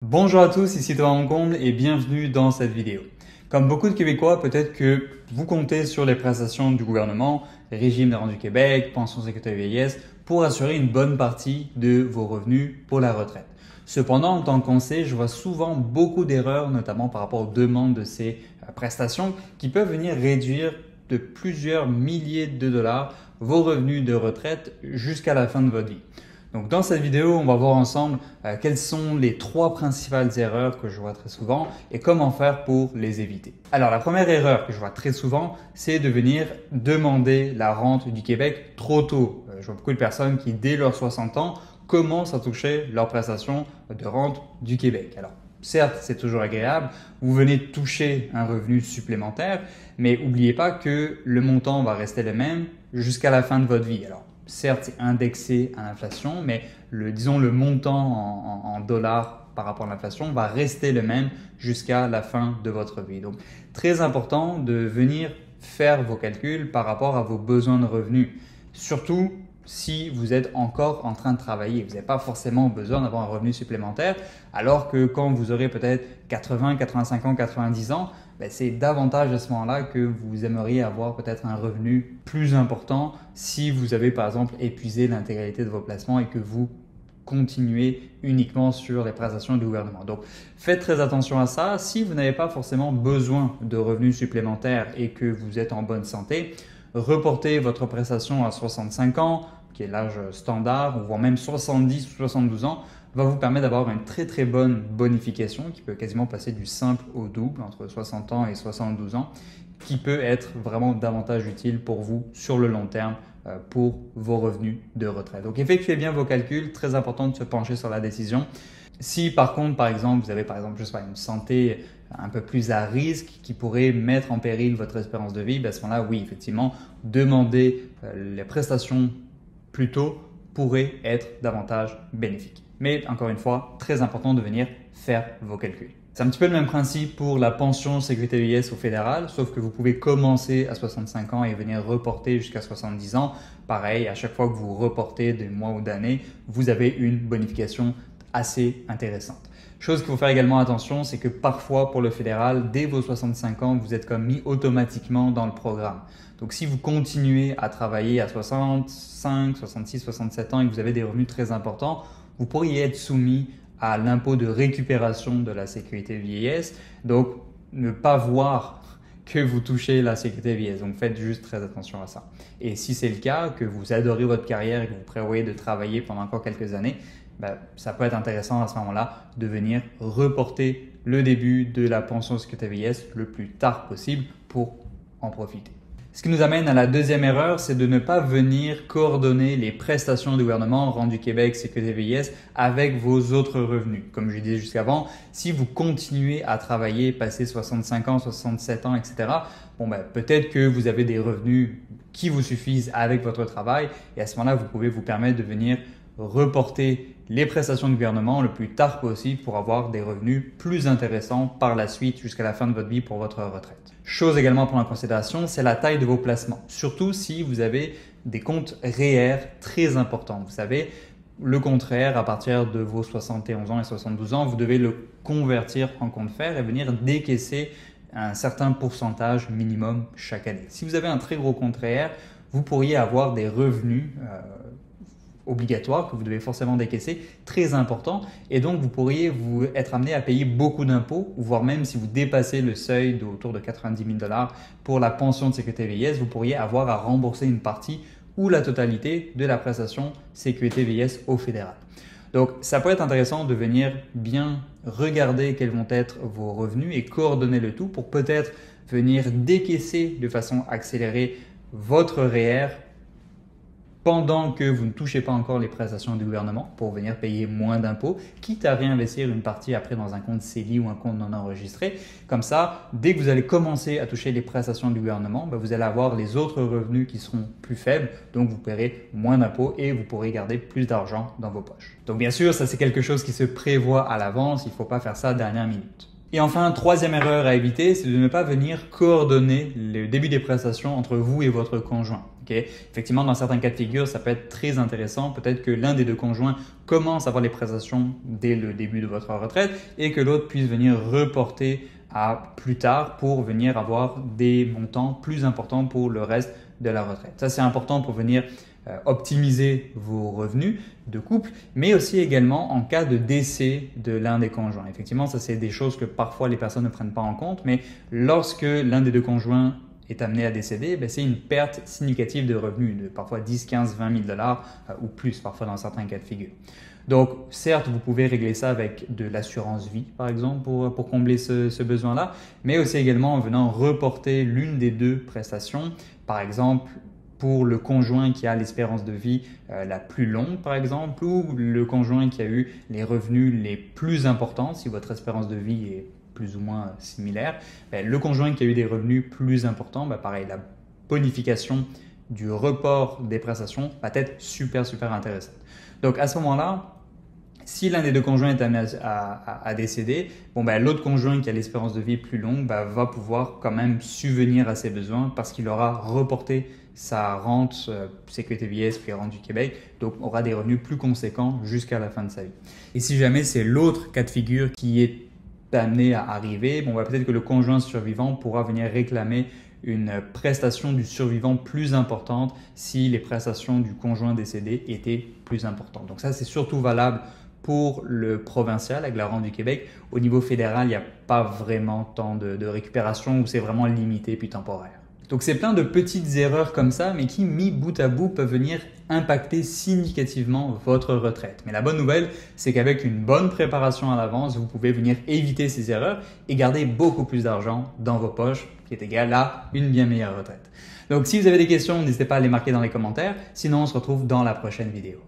Bonjour à tous, ici Thomas Moncomble et bienvenue dans cette vidéo. Comme beaucoup de Québécois, peut-être que vous comptez sur les prestations du gouvernement, régime des rentes du Québec, pension sécurité vieillesse, pour assurer une bonne partie de vos revenus pour la retraite. Cependant, en tant que conseiller, je vois souvent beaucoup d'erreurs, notamment par rapport aux demandes de ces prestations, qui peuvent venir réduire de plusieurs milliers de dollars vos revenus de retraite jusqu'à la fin de votre vie. Donc dans cette vidéo, on va voir ensemble quelles sont les 3 principales erreurs que je vois très souvent et comment faire pour les éviter. Alors la première erreur que je vois très souvent, c'est de venir demander la rente du Québec trop tôt. Je vois beaucoup de personnes qui, dès leurs 60 ans, commencent à toucher leur prestation de rente du Québec. Alors certes, c'est toujours agréable, vous venez toucher un revenu supplémentaire, mais n'oubliez pas que le montant va rester le même jusqu'à la fin de votre vie. Alors certes, c'est indexé à l'inflation, mais le montant en dollars par rapport à l'inflation va rester le même jusqu'à la fin de votre vie. Donc, très important de venir faire vos calculs par rapport à vos besoins de revenus. Surtout si vous êtes encore en train de travailler. Vous n'avez pas forcément besoin d'avoir un revenu supplémentaire, alors que quand vous aurez peut-être 80, 85 ans, 90 ans, c'est davantage à ce moment-là que vous aimeriez avoir peut-être un revenu plus important si vous avez par exemple épuisé l'intégralité de vos placements et que vous continuez uniquement sur les prestations du gouvernement. Donc faites très attention à ça. Si vous n'avez pas forcément besoin de revenus supplémentaires et que vous êtes en bonne santé, reportez votre prestation à 65 ans, qui est l'âge standard, voire même 70 ou 72 ans, va vous permettre d'avoir une très bonne bonification qui peut quasiment passer du simple au double entre 60 ans et 72 ans, qui peut être vraiment davantage utile pour vous sur le long terme pour vos revenus de retraite. Donc effectuez bien vos calculs, très important de se pencher sur la décision. Si par contre, par exemple, vous avez je sais pas, une santé un peu plus à risque qui pourrait mettre en péril votre espérance de vie, à ce moment-là, oui, effectivement, demander les prestations plus tôt pourrait être davantage bénéfique. Mais encore une fois, très important de venir faire vos calculs. C'est un petit peu le même principe pour la pension sécurité vieillesse au fédéral, sauf que vous pouvez commencer à 65 ans et venir reporter jusqu'à 70 ans. Pareil, à chaque fois que vous reportez des mois ou d'années, vous avez une bonification assez intéressante. Chose qu'il faut faire également attention, c'est que parfois pour le fédéral, dès vos 65 ans, vous êtes comme mis automatiquement dans le programme. Donc si vous continuez à travailler à 65, 66, 67 ans et que vous avez des revenus très importants, vous pourriez être soumis à l'impôt de récupération de la sécurité vieillesse. Donc ne pas voir que vous touchez la sécurité vieillesse. Donc faites juste très attention à ça. Et si c'est le cas, que vous adorez votre carrière et que vous prévoyez de travailler pendant encore quelques années, ça peut être intéressant à ce moment-là de venir reporter le début de la pension sécurité vieillesse le plus tard possible pour en profiter. Ce qui nous amène à la deuxième erreur, c'est de ne pas venir coordonner les prestations du gouvernement, rente du Québec, sécurité vieillesse, avec vos autres revenus. Comme je disais jusqu'avant, si vous continuez à travailler, passer 65 ans, 67 ans, etc., peut-être que vous avez des revenus qui vous suffisent avec votre travail et à ce moment-là, vous pouvez vous permettre de venir reporter les prestations du gouvernement le plus tard possible pour avoir des revenus plus intéressants par la suite jusqu'à la fin de votre vie pour votre retraite. Chose également à prendre en considération, c'est la taille de vos placements. Surtout si vous avez des comptes REER très importants. Vous savez, le compte REER à partir de vos 71 ans et 72 ans, vous devez le convertir en compte FER et venir décaisser un certain pourcentage minimum chaque année. Si vous avez un très gros compte REER, vous pourriez avoir des revenus obligatoires que vous devez forcément décaisser, très important, et donc vous pourriez vous être amené à payer beaucoup d'impôts, voire même si vous dépassez le seuil d'autour de 90 000 $ pour la pension de sécurité vieillesse, vous pourriez avoir à rembourser une partie ou la totalité de la prestation sécurité vieillesse au fédéral. Donc ça peut être intéressant de venir bien regarder quels vont être vos revenus et coordonner le tout pour peut-être venir décaisser de façon accélérée votre REER pendant que vous ne touchez pas encore les prestations du gouvernement pour venir payer moins d'impôts, quitte à réinvestir une partie après dans un compte CELI ou un compte non enregistré. Comme ça, dès que vous allez commencer à toucher les prestations du gouvernement, vous allez avoir les autres revenus qui seront plus faibles, donc vous paierez moins d'impôts et vous pourrez garder plus d'argent dans vos poches. Donc bien sûr, ça c'est quelque chose qui se prévoit à l'avance, il ne faut pas faire ça à la dernière minute. Et enfin, troisième erreur à éviter, c'est de ne pas venir coordonner le début des prestations entre vous et votre conjoint. Okay? Effectivement, dans certains cas de figure, ça peut être très intéressant. Peut-être que l'un des deux conjoints commence à avoir les prestations dès le début de votre retraite et que l'autre puisse venir reporter à plus tard pour venir avoir des montants plus importants pour le reste de la retraite. Ça, c'est important pour venir optimiser vos revenus de couple, mais aussi également en cas de décès de l'un des conjoints. Effectivement, ça, c'est des choses que parfois les personnes ne prennent pas en compte, mais lorsque l'un des deux conjoints est amené à décéder, c'est une perte significative de revenus de parfois 10, 15, 20 000 dollars ou plus, parfois dans certains cas de figure. Donc, certes, vous pouvez régler ça avec de l'assurance vie, par exemple, pour combler ce besoin-là, mais aussi également en venant reporter l'une des deux prestations, par exemple, pour le conjoint qui a l'espérance de vie la plus longue, par exemple, ou le conjoint qui a eu les revenus les plus importants, si votre espérance de vie est plus ou moins similaire, le conjoint qui a eu des revenus plus importants, pareil, la bonification du report des prestations va être super intéressante. Donc à ce moment-là, si l'un des deux conjoints est amené à décéder, l'autre conjoint qui a l'espérance de vie plus longue va pouvoir quand même subvenir à ses besoins parce qu'il aura reporté sa rente Sécurité vieillesse puis rente du Québec, donc aura des revenus plus conséquents jusqu'à la fin de sa vie. Et si jamais c'est l'autre cas de figure qui est amené à arriver, peut-être que le conjoint survivant pourra venir réclamer une prestation du survivant plus importante si les prestations du conjoint décédé étaient plus importantes. Donc ça, c'est surtout valable pour le provincial avec la rente du Québec. Au niveau fédéral, il n'y a pas vraiment tant de récupération où c'est vraiment limité puis temporaire. Donc c'est plein de petites erreurs comme ça, mais qui, mis bout à bout, peuvent venir impacter significativement votre retraite. Mais la bonne nouvelle, c'est qu'avec une bonne préparation à l'avance, vous pouvez venir éviter ces erreurs et garder beaucoup plus d'argent dans vos poches, qui est égal à une bien meilleure retraite. Donc si vous avez des questions, n'hésitez pas à les marquer dans les commentaires. Sinon, on se retrouve dans la prochaine vidéo.